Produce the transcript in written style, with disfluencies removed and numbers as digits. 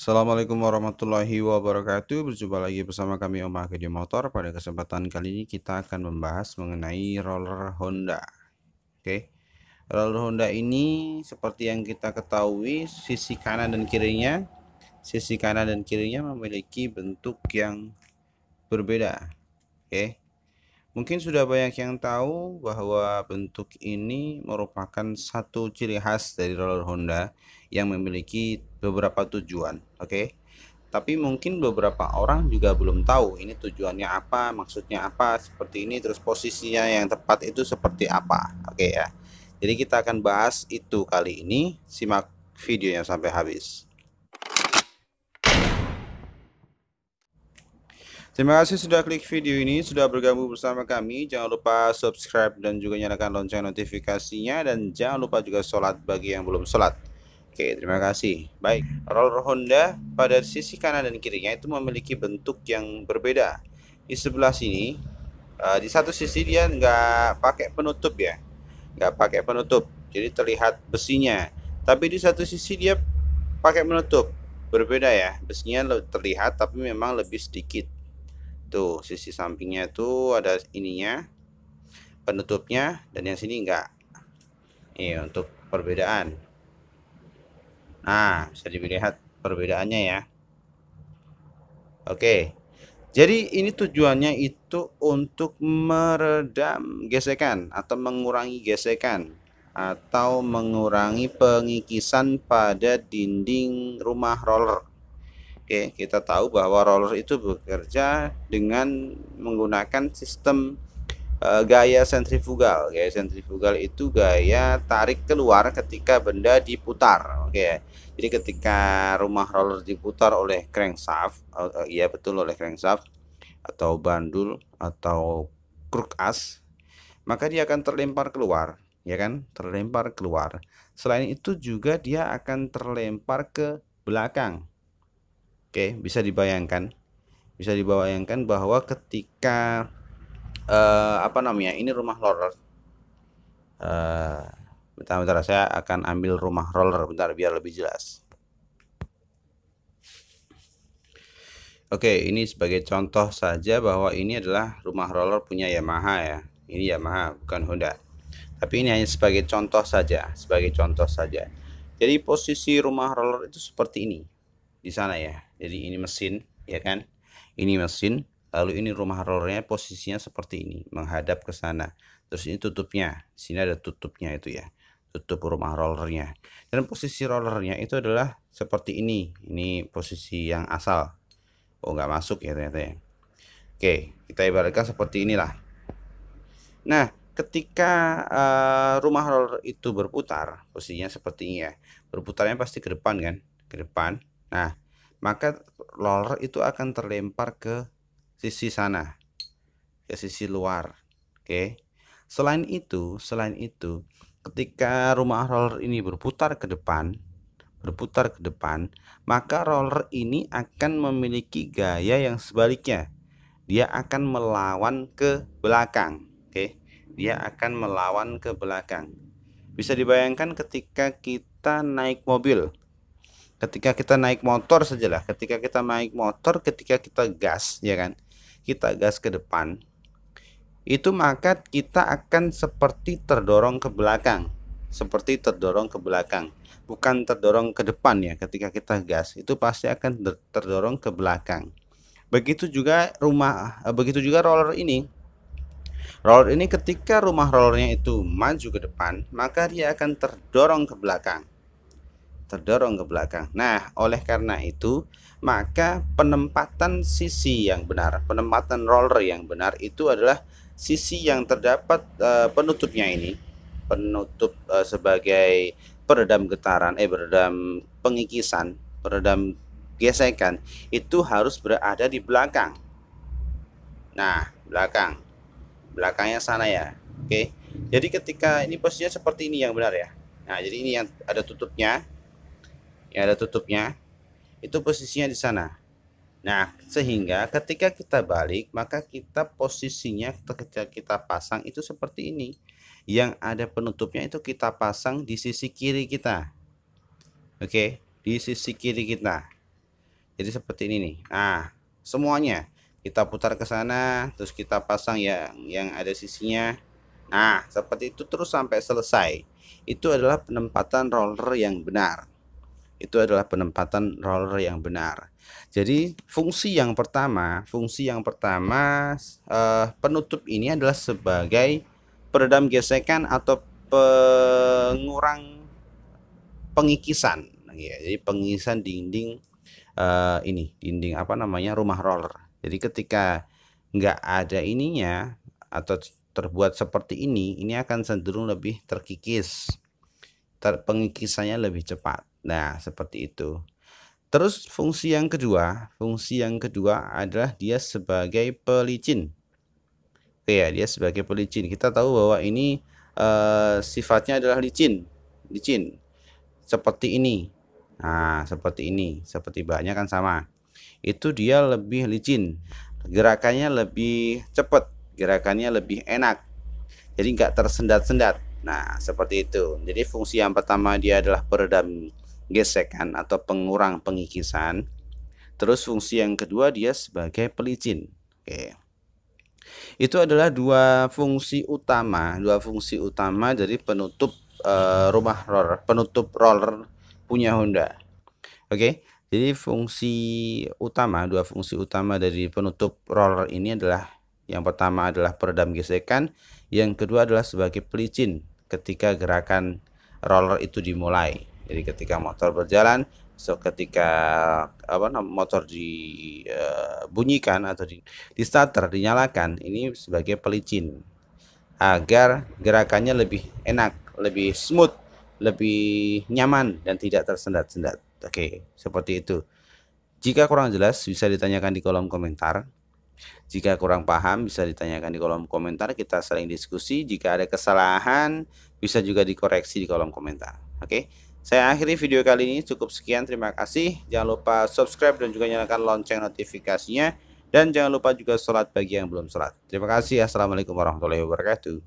Assalamualaikum warahmatullahi wabarakatuh. Berjumpa lagi bersama kami Om Akidi Motor. Pada kesempatan kali ini kita akan membahas mengenai roller Honda. Oke, roller Honda ini seperti yang kita ketahui, sisi kanan dan kirinya memiliki bentuk yang berbeda. Oke, mungkin sudah banyak yang tahu bahwa bentuk ini merupakan satu ciri khas dari roller Honda yang memiliki beberapa tujuan. Oke. Tapi mungkin beberapa orang juga belum tahu ini tujuannya apa, maksudnya apa, seperti ini, terus posisinya yang tepat itu seperti apa. Oke ya. Jadi kita akan bahas itu kali ini. Simak videonya sampai habis. Terima kasih sudah klik video ini, sudah bergabung bersama kami. Jangan lupa subscribe dan juga nyalakan lonceng notifikasinya, dan jangan lupa juga sholat bagi yang belum sholat. Oke, terima kasih. Baik, roller Honda pada sisi kanan dan kirinya itu memiliki bentuk yang berbeda. Di sebelah sini, di satu sisi dia nggak pakai penutup ya, nggak pakai penutup, jadi terlihat besinya. Tapi di satu sisi dia pakai penutup, berbeda ya, besinya terlihat tapi memang lebih sedikit. Tuh, sisi sampingnya itu ada ininya, penutupnya, dan yang sini enggak. Ini untuk perbedaan. Nah, bisa dilihat perbedaannya ya. Oke. Jadi ini tujuannya itu untuk meredam gesekan atau mengurangi gesekan atau mengurangi pengikisan pada dinding rumah roller. Oke, kita tahu bahwa roller itu bekerja dengan menggunakan sistem gaya sentrifugal. Gaya sentrifugal itu gaya tarik keluar ketika benda diputar. Oke, jadi ketika rumah roller diputar oleh crankshaft, iya betul, oleh crankshaft atau bandul atau kruk as, maka dia akan terlempar keluar, ya kan? Terlempar keluar. Selain itu juga dia akan terlempar ke belakang. Oke, bisa dibayangkan bahwa ketika ini rumah roller. Bentar, saya akan ambil rumah roller bentar biar lebih jelas. Oke, ini sebagai contoh saja bahwa ini adalah rumah roller punya Yamaha ya. Ini Yamaha, bukan Honda. Tapi ini hanya sebagai contoh saja, Jadi posisi rumah roller itu seperti ini di sana ya. Jadi ini mesin, ya kan? Ini mesin, lalu ini rumah rollernya posisinya seperti ini, menghadap ke sana. Terus ini tutupnya, di sini ada tutupnya itu ya, tutup rumah rollernya. Dan posisi rollernya itu adalah seperti ini posisi yang asal. Oh, nggak masuk ya ternyata ya. Oke, kita ibaratkan seperti inilah. Nah, ketika rumah roller itu berputar, posisinya seperti ini ya, berputarnya pasti ke depan kan, ke depan. Nah, maka roller itu akan terlempar ke sisi sana, ke sisi luar. Oke. Selain itu, ketika rumah roller ini berputar ke depan, maka roller ini akan memiliki gaya yang sebaliknya. Dia akan melawan ke belakang. Oke. Dia akan melawan ke belakang. Bisa dibayangkan ketika kita naik mobil, ketika kita naik motor sajalah, ketika kita gas, ya kan, kita gas ke depan, itu maka kita akan seperti terdorong ke belakang, bukan terdorong ke depan ya. Ketika kita gas itu pasti akan terdorong ke belakang. Begitu juga roller ini. Ketika rumah rollernya itu maju ke depan, maka dia akan terdorong ke belakang. Nah, oleh karena itu, maka penempatan roller yang benar itu adalah sisi yang terdapat penutupnya ini, sebagai peredam getaran, peredam pengikisan, peredam gesekan, itu harus berada di belakang. Nah, belakangnya sana ya. Oke. Jadi ketika ini posisinya seperti ini yang benar ya. Nah, jadi ini yang ada tutupnya. Itu posisinya di sana. Nah, sehingga ketika kita balik, maka posisinya ketika kita pasang itu seperti ini. Yang ada penutupnya itu kita pasang di sisi kiri kita. Oke, di sisi kiri kita. Jadi seperti ini nih. Nah, semuanya kita putar ke sana, terus kita pasang yang ada sisinya. Nah, seperti itu terus sampai selesai. Itu adalah penempatan roller yang benar. Itu adalah penempatan roller yang benar. Jadi fungsi yang pertama penutup ini adalah sebagai peredam gesekan atau pengurang pengikisan. Ya, jadi pengikisan dinding dinding apa namanya rumah roller. Jadi ketika nggak ada ininya atau terbuat seperti ini akan cenderung lebih terkikis, pengikisannya lebih cepat. Nah, seperti itu. Terus fungsi yang kedua adalah dia sebagai pelicin. Oke ya, dia sebagai pelicin. Kita tahu bahwa ini sifatnya adalah licin seperti ini. Nah, seperti ini, seperti bahannya kan sama. Itu dia lebih licin, gerakannya lebih cepat, gerakannya lebih enak, jadi nggak tersendat-sendat. Nah, seperti itu. Jadi fungsi yang pertama dia adalah peredam gesekan atau pengurang pengikisan. Terus fungsi yang kedua dia sebagai pelicin. Oke. Itu adalah dua fungsi utama dari penutup rumah roller, penutup roller punya Honda. Oke. Jadi dua fungsi utama dari penutup roller ini adalah, yang pertama adalah peredam gesekan, yang kedua adalah sebagai pelicin ketika gerakan roller itu dimulai. Jadi ketika motor berjalan, ketika motor dibunyikan atau di starter dinyalakan, ini sebagai pelicin agar gerakannya lebih enak, lebih smooth, lebih nyaman dan tidak tersendat-sendat. Oke, seperti itu. Jika kurang jelas bisa ditanyakan di kolom komentar. Jika kurang paham bisa ditanyakan di kolom komentar, kita saling diskusi. Jika ada kesalahan bisa juga dikoreksi di kolom komentar. Oke, saya akhiri video kali ini, cukup sekian, terima kasih. Jangan lupa subscribe dan juga nyalakan lonceng notifikasinya, dan jangan lupa juga sholat bagi yang belum sholat. Terima kasih. Assalamualaikum warahmatullahi wabarakatuh.